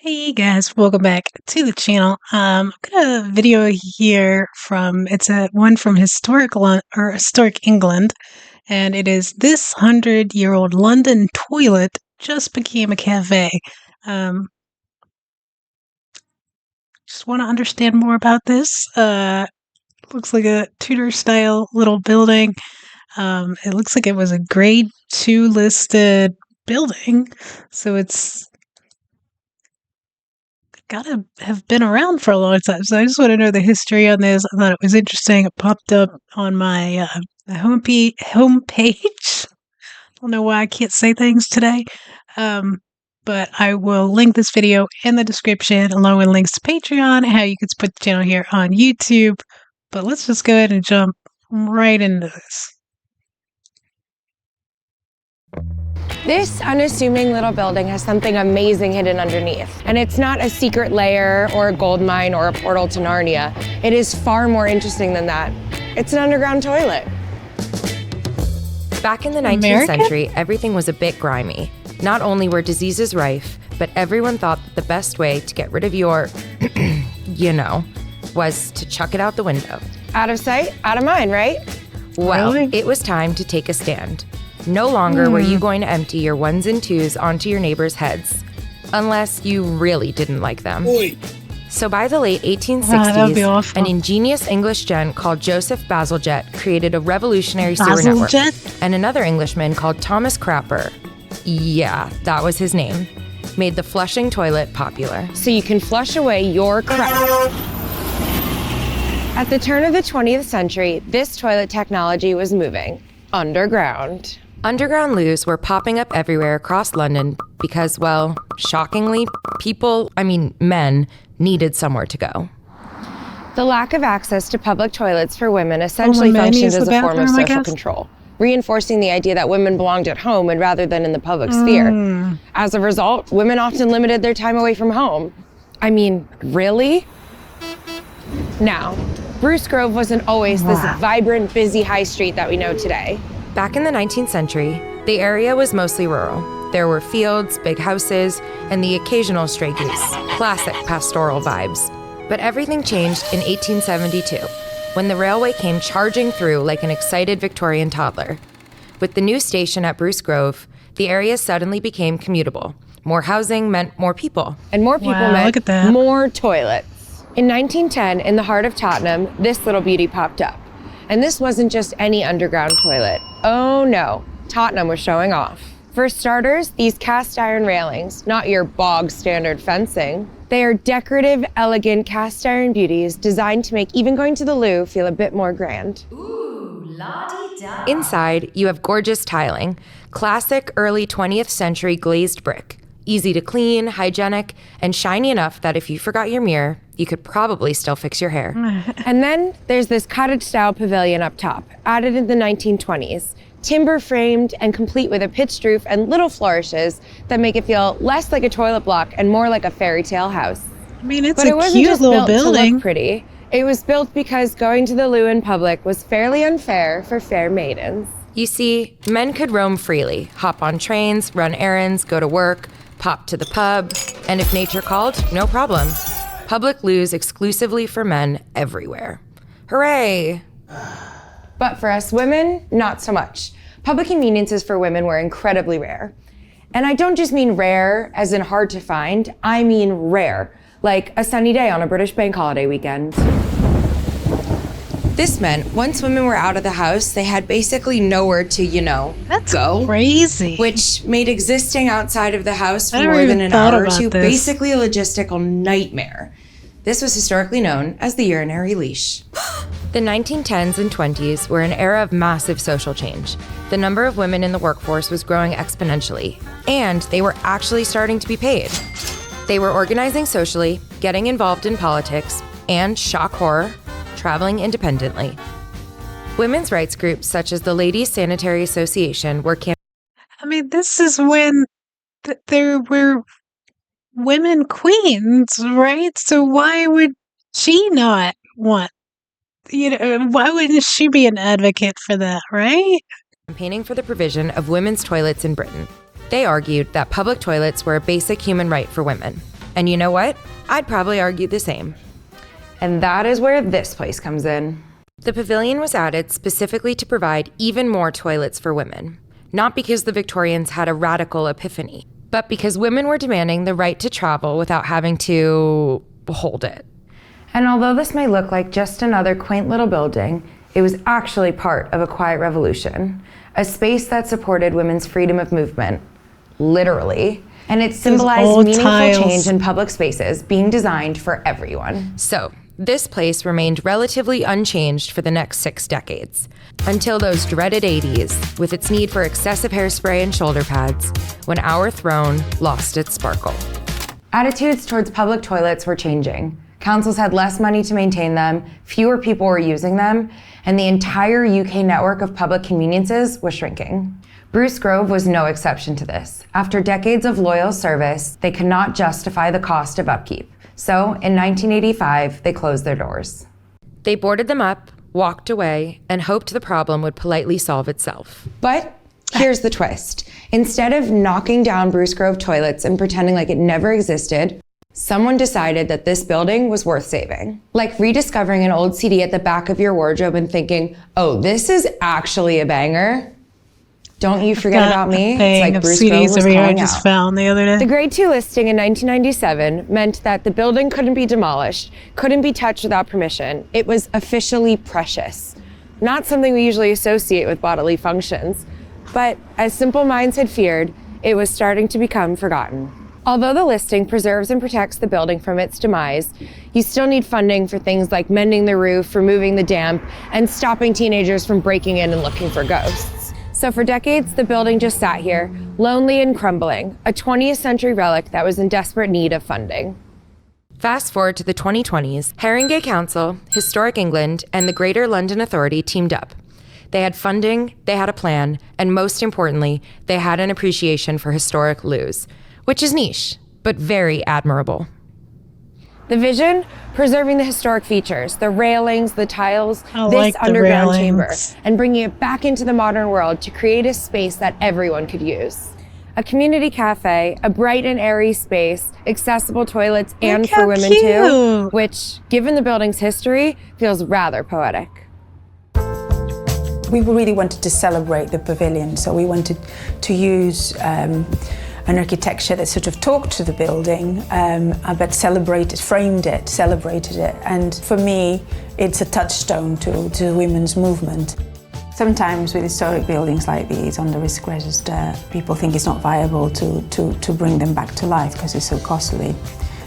Hey guys, welcome back to the channel. I've got a video here from one from historic England, and it is this 100-year-old London toilet just became a cafe. Um, just want to understand more about this. Looks like a Tudor style little building. It looks like it was a grade 2 listed building, so it's gotta have been around for a long time. So I just want to know the history on this. I thought it was interesting. It popped up on my homepage. I don't know why I can't say things today. But I will link this video in the description along with links to Patreon, how you can support the channel here on YouTube. But let's just go ahead and jump right into this. This unassuming little building has something amazing hidden underneath. And it's not a secret lair or a gold mine or a portal to Narnia. It is far more interesting than that. It's an underground toilet. Back in the 19th century, everything was a bit grimy. Not only were diseases rife, but everyone thought that the best way to get rid of your, was to chuck it out the window. Out of sight, out of mind, right? Well, It was time to take a stand. No longer were you going to empty your ones and twos onto your neighbors' heads, unless you really didn't like them. So by the late 1860s, an ingenious English gent called Joseph Bazalgette created a revolutionary sewer network, and another Englishman called Thomas Crapper, yeah, that was his name, made the flushing toilet popular. So you can flush away your crap. At the turn of the 20th century, this toilet technology was moving underground. Underground loos were popping up everywhere across London because, well, shockingly, men, needed somewhere to go. The lack of access to public toilets for women essentially functioned as a form of social control, reinforcing the idea that women belonged at home and rather than in the public sphere. As a result, women often limited their time away from home. Really? Now, Bruce Grove wasn't always this vibrant, busy high street that we know today. Back in the 19th century, the area was mostly rural. There were fields, big houses, and the occasional stray goose. Classic pastoral vibes. But everything changed in 1872, when the railway came charging through like an excited Victorian toddler. With the new station at Bruce Grove, the area suddenly became commutable. More housing meant more people. And more people meant more toilets. In 1910, in the heart of Tottenham, this little beauty popped up. And this wasn't just any underground toilet. Oh no, Tottenham was showing off. For starters, these cast iron railings, not your bog standard fencing. They are decorative, elegant cast iron beauties designed to make even going to the loo feel a bit more grand. Ooh, la-di-da. Inside, you have gorgeous tiling, classic early 20th century glazed brick. Easy to clean, hygienic, and shiny enough that if you forgot your mirror, you could probably still fix your hair. And then there's this cottage-style pavilion up top, added in the 1920s, timber-framed and complete with a pitched roof and little flourishes that make it feel less like a toilet block and more like a fairy tale house. It's a cute little building. To look pretty. It was built because going to the loo in public was fairly unfair for fair maidens. You see, men could roam freely, hop on trains, run errands, go to work, pop to the pub, and if nature called, no problem. Public loos exclusively for men everywhere. Hooray! But for us women, not so much. Public conveniences for women were incredibly rare. And I don't just mean rare as in hard to find, I mean rare, like a sunny day on a British bank holiday weekend. This meant once women were out of the house, they had basically nowhere to, That's go. Crazy. Which made existing outside of the house for more than an hour or two basically a logistical nightmare. This was historically known as the urinary leash. The 1910s and 20s were an era of massive social change. The number of women in the workforce was growing exponentially, and they were actually starting to be paid. They were organizing socially, getting involved in politics, and, shock horror, traveling independently. Women's rights groups such as the Ladies Sanitary Association were this is when there were women queens, right? So why would she not want, why wouldn't she be an advocate for that, right? campaigning for the provision of women's toilets in Britain. They argued that public toilets were a basic human right for women. And you know what? I'd probably argue the same. And that is where this place comes in. The pavilion was added specifically to provide even more toilets for women, not because the Victorians had a radical epiphany, but because women were demanding the right to travel without having to hold it. And although this may look like just another quaint little building, it was actually part of a quiet revolution, a space that supported women's freedom of movement, literally. And it symbolized meaningful change in public spaces being designed for everyone. So, this place remained relatively unchanged for the next 6 decades, until those dreaded 80s, with its need for excessive hairspray and shoulder pads, when our throne lost its sparkle. Attitudes towards public toilets were changing. Councils had less money to maintain them, fewer people were using them, and the entire UK network of public conveniences was shrinking. Bruce Grove was no exception to this. After decades of loyal service, they could not justify the cost of upkeep. So, in 1985, they closed their doors. They boarded them up, walked away, and hoped the problem would politely solve itself. But here's the twist. Instead of knocking down Bruce Grove toilets and pretending like it never existed, someone decided that this building was worth saving. Like rediscovering an old CD at the back of your wardrobe and thinking, oh, this is actually a banger. Don't you forget about me? It's like Bruce CDs Grove was calling I just out. Found the other day. The Grade 2 listing in 1997 meant that the building couldn't be demolished, couldn't be touched without permission. It was officially precious. Not something we usually associate with bodily functions. But as simple minds had feared, it was starting to become forgotten. Although the listing preserves and protects the building from its demise, you still need funding for things like mending the roof, removing the damp, and stopping teenagers from breaking in and looking for ghosts. So for decades, the building just sat here, lonely and crumbling, a 20th century relic that was in desperate need of funding. Fast forward to the 2020s, Haringey Council, Historic England, and the Greater London Authority teamed up. They had funding, they had a plan, and most importantly, they had an appreciation for historic loos, which is niche, but very admirable. The vision, preserving the historic features, the railings, the tiles, this underground chamber, and bringing it back into the modern world to create a space that everyone could use. A community cafe, a bright and airy space, accessible toilets, and for women too, which, given the building's history, feels rather poetic. We really wanted to celebrate the pavilion, so we wanted to use an architecture that sort of talked to the building, but framed it, celebrated it. And for me, it's a touchstone to women's movement. Sometimes with historic buildings like these on the risk register, people think it's not viable to bring them back to life because it's so costly.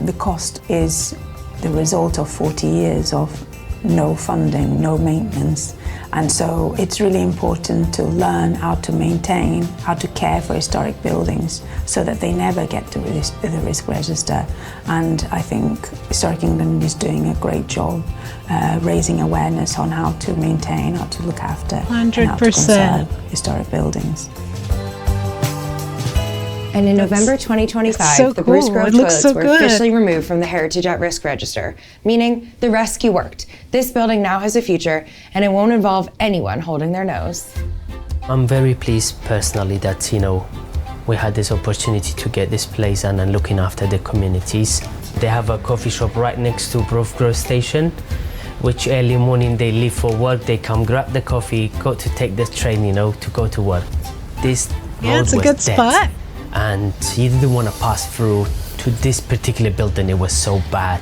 The cost is the result of 40 years of no funding, no maintenance. And so it's really important to learn how to maintain, how to care for historic buildings so that they never get to the risk register. And I think Historic England is doing a great job raising awareness on how to maintain, how to look after, 100%. and how to conserve historic buildings. And in November 2025, the Bruce Grove toilets were officially removed from the Heritage at Risk Register, meaning the rescue worked. This building now has a future, and it won't involve anyone holding their nose. I'm very pleased personally that, we had this opportunity to get this place and looking after the communities. They have a coffee shop right next to Grove Station, which early morning they leave for work, they come grab the coffee, go to take the train, to go to work. This road it's a was good dead. spot. And you didn't want to pass through to this particular building. It was so bad,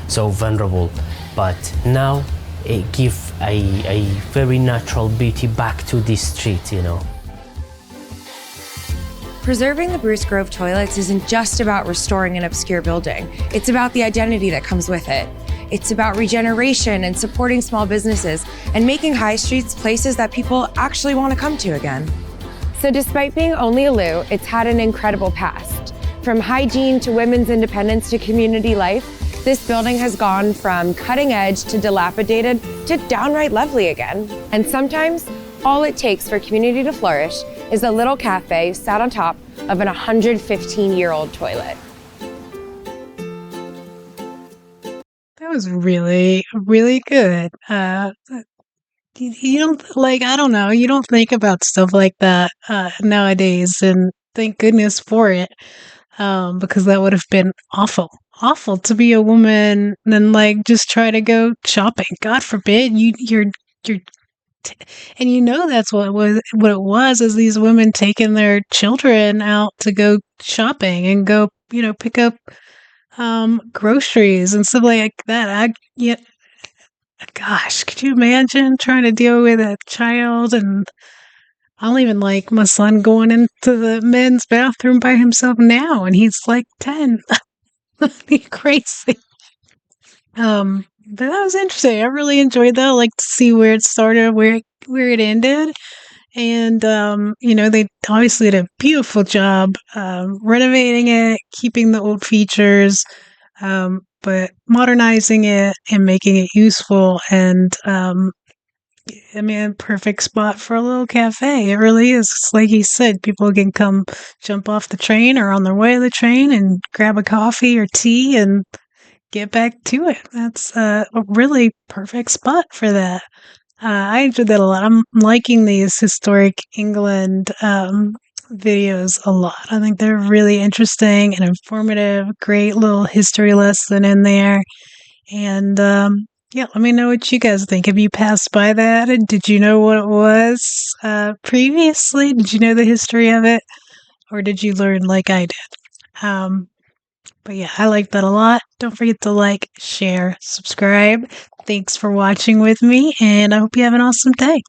so vulnerable. But now it gives a very natural beauty back to this street, Preserving the Bruce Grove toilets isn't just about restoring an obscure building. It's about the identity that comes with it. It's about regeneration and supporting small businesses and making high streets places that people actually want to come to again. So despite being only a loo, it's had an incredible past. From hygiene to women's independence to community life, this building has gone from cutting edge to dilapidated to downright lovely again. And sometimes, all it takes for community to flourish is a little cafe sat on top of an 115-year-old toilet. That was really, really good. You don't I don't know, you don't think about stuff like that nowadays, and thank goodness for it. because that would have been awful to be a woman and then like just try to go shopping. God forbid you're and that's what it was is these women taking their children out to go shopping and go pick up groceries and stuff like that. Gosh, could you imagine trying to deal with a child? And I don't even like my son going into the men's bathroom by himself now, and he's like 10. That'd be crazy. But that was interesting. I really enjoyed that. I like to see where it started, where it ended. And they obviously did a beautiful job renovating it, keeping the old features, but modernizing it and making it useful. And perfect spot for a little cafe. It really is. Like he said, people can come jump off the train or on their way to the train and grab a coffee or tea and get back to it. That's a really perfect spot for that. I enjoyed that a lot. I'm liking these historic England videos a lot. I think they're really interesting and informative. Great little history lesson in there. And let me know what you guys think. Have you passed by that? And did you know what it was previously? Did you know the history of it? Or did you learn like I did? But yeah, I like that a lot. Don't forget to like, share, subscribe. Thanks for watching with me, and I hope you have an awesome day.